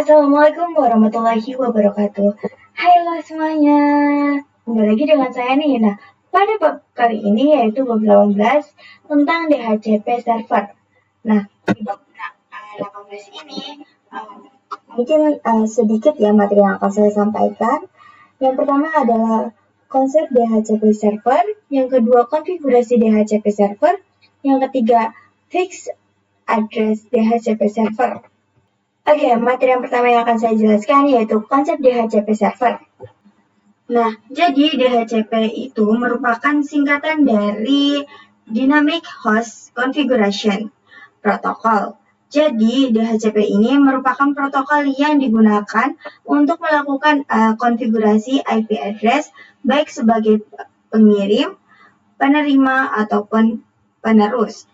Assalamualaikum warahmatullahi wabarakatuh. Halo semuanya, kembali lagi dengan saya nih. Nah, pada bab kali ini yaitu bab 18 tentang DHCP server. Nah, di bab 18 ini mungkin sedikit ya materi yang akan saya sampaikan. Yang pertama adalah konsep DHCP server, yang kedua konfigurasi DHCP server, yang ketiga fixed address DHCP server. Oke, materi yang pertama yang akan saya jelaskan yaitu konsep DHCP server. Nah, jadi DHCP itu merupakan singkatan dari Dynamic Host Configuration Protocol. Jadi, DHCP ini merupakan protokol yang digunakan untuk melakukan konfigurasi IP address baik sebagai pengirim, penerima, ataupun penerus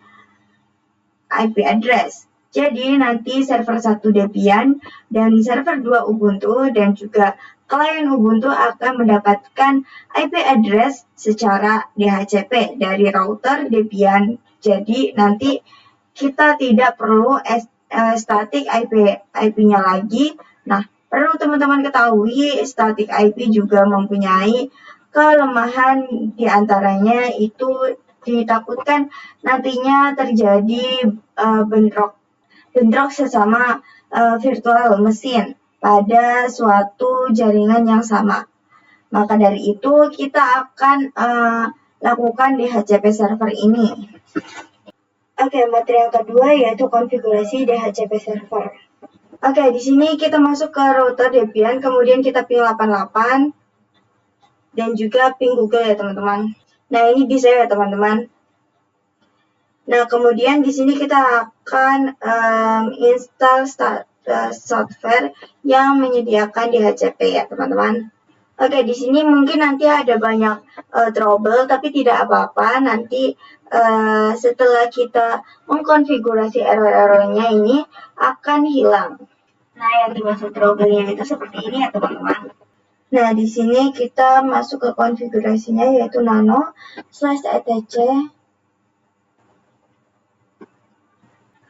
IP address. Jadi nanti server 1 Debian dan server 2 Ubuntu dan juga klien Ubuntu akan mendapatkan IP address secara DHCP dari router Debian. Jadi nanti kita tidak perlu static IP-nya lagi. Nah, perlu teman-teman ketahui static IP juga mempunyai kelemahan, diantaranya itu ditakutkan nantinya terjadi bentrok sesama virtual mesin pada suatu jaringan yang sama. Maka dari itu kita akan lakukan DHCP server ini. Oke, materi yang kedua yaitu konfigurasi DHCP server. Oke, di sini kita masuk ke router Debian, kemudian kita ping 88 dan juga ping Google ya teman-teman. Nah, ini bisa ya teman-teman. Nah, kemudian di sini kita akan install software yang menyediakan DHCP ya teman-teman. Oke, di sini mungkin nanti ada banyak trouble, tapi tidak apa-apa. Nanti setelah kita mengkonfigurasi error-errornya ini akan hilang. Nah, yang dimaksud trouble-nya itu seperti ini ya teman-teman. Nah, di sini kita masuk ke konfigurasinya yaitu nano/etc.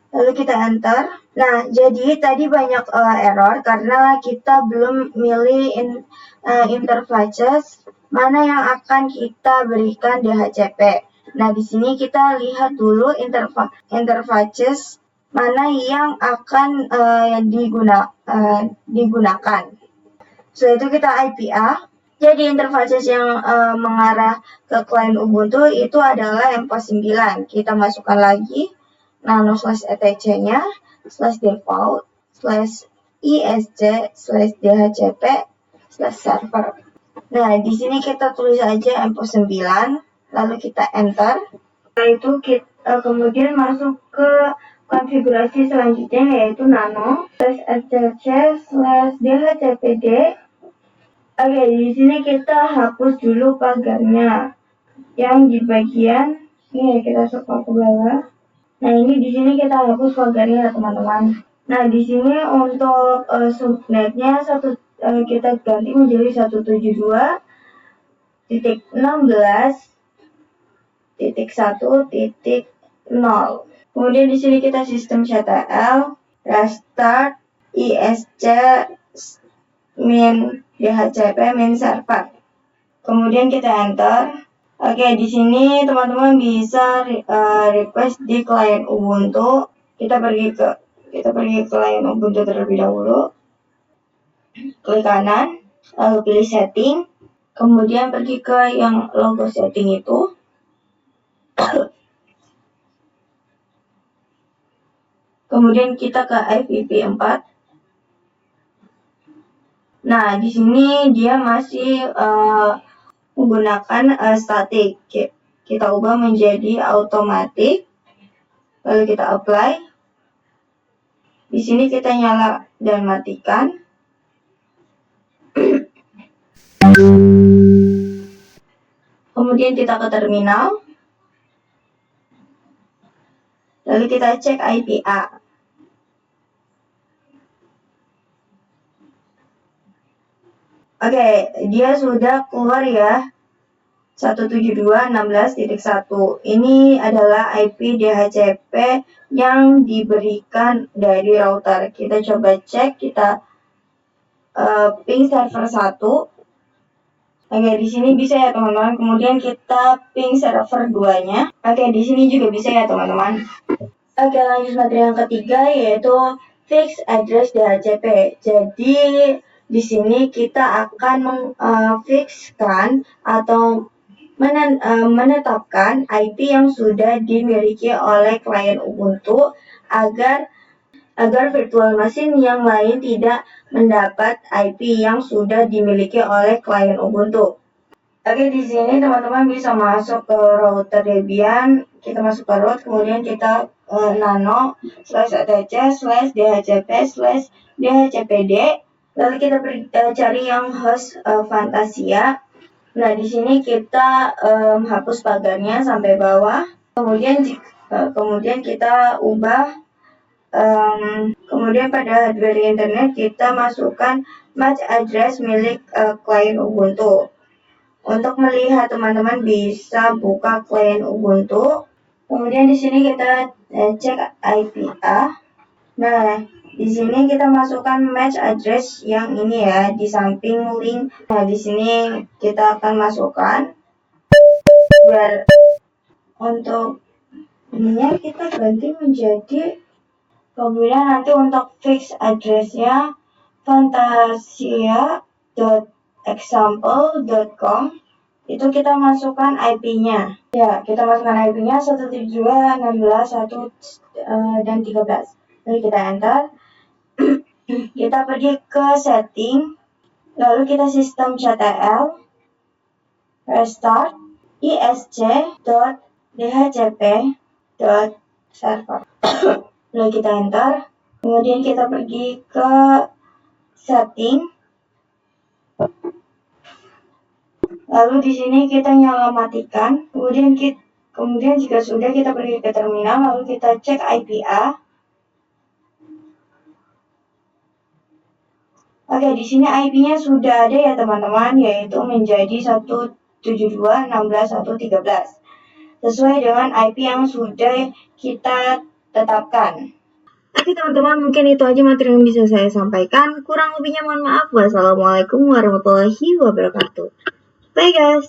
Lalu kita enter. Nah, jadi tadi banyak error karena kita belum milih interfaces mana yang akan kita berikan DHCP. Nah, di sini kita lihat dulu interfaces mana yang akan digunakan. Setelah itu kita IPA. Jadi interfaces yang mengarah ke klien Ubuntu itu adalah mpos9. Kita masukkan lagi nano/etc-nya /default/isc/dhcp/server. Nah, di sini kita tulis aja mpos9, lalu kita enter. Setelah itu kita kemudian masuk ke konfigurasi selanjutnya yaitu nano/etc/dhcpd. Oke, di sini kita hapus dulu pagarnya yang di bagian ini ya, kita scroll ke bawah. Nah, ini di sini kita hapus pagarnya ya teman-teman. Nah, di sini untuk subnetnya kita ganti menjadi 172.16.1.0. Kemudian di sini kita systemctl restart isc min DHCP min server. Kemudian kita enter. Oke, di sini teman-teman bisa request di klien Ubuntu. Kita pergi ke klien Ubuntu terlebih dahulu. Klik kanan, lalu pilih setting. Kemudian pergi ke yang logo setting itu. Kemudian kita ke IPv4. Nah, di sini dia masih menggunakan static. Kita ubah menjadi automatic. Lalu kita apply. Di sini kita nyala dan matikan. Kemudian kita ke terminal. Lalu kita cek IPA. Oke, dia sudah keluar ya. 172.16.1. Ini adalah IP DHCP yang diberikan dari router. Kita coba cek, kita ping server 1. Oke, di sini bisa ya teman-teman. Kemudian kita ping server 2-nya. Oke, di sini juga bisa ya teman-teman. Oke, lanjut materi yang ketiga yaitu fix address DHCP. Jadi di sini kita akan memfikskan atau menetapkan IP yang sudah dimiliki oleh klien Ubuntu agar virtual machine yang lain tidak mendapat IP yang sudah dimiliki oleh klien Ubuntu. Oke, di sini teman-teman bisa masuk ke router Debian. Kita masuk ke root, kemudian kita nano /etc/dhcp/dhcpd. Lalu kita cari yang host Fantasia. Nah, di sini kita hapus pagarnya sampai bawah. Kemudian kita ubah. Kemudian pada hardware internet kita masukkan MAC address milik klien Ubuntu. Untuk melihat teman-teman bisa buka klien Ubuntu. Kemudian di sini kita cek IPA. Nah, di sini kita masukkan match address yang ini ya di samping link. Nah, di sini kita akan masukkan biar untuk ininya kita ganti menjadi. Kemudian nanti untuk fix addressnya fantasia.example.com itu kita masukkan IP-nya. Ya, kita masukkan IP-nya 172.16.1 dan 13. Lalu kita enter. Kita pergi ke setting. Lalu kita sistem CTL. Restart isc.dhcp.server. Lalu kita enter. Kemudian kita pergi ke setting. Lalu di sini kita nyala matikan. Kemudian jika sudah kita pergi ke terminal, lalu kita cek IPA. Oke, di sini IP-nya sudah ada ya teman-teman, yaitu menjadi 172.16.113. Sesuai dengan IP yang sudah kita tetapkan. Oke teman-teman, mungkin itu aja materi yang bisa saya sampaikan. Kurang lebihnya mohon maaf. Wassalamualaikum warahmatullahi wabarakatuh. Bye guys.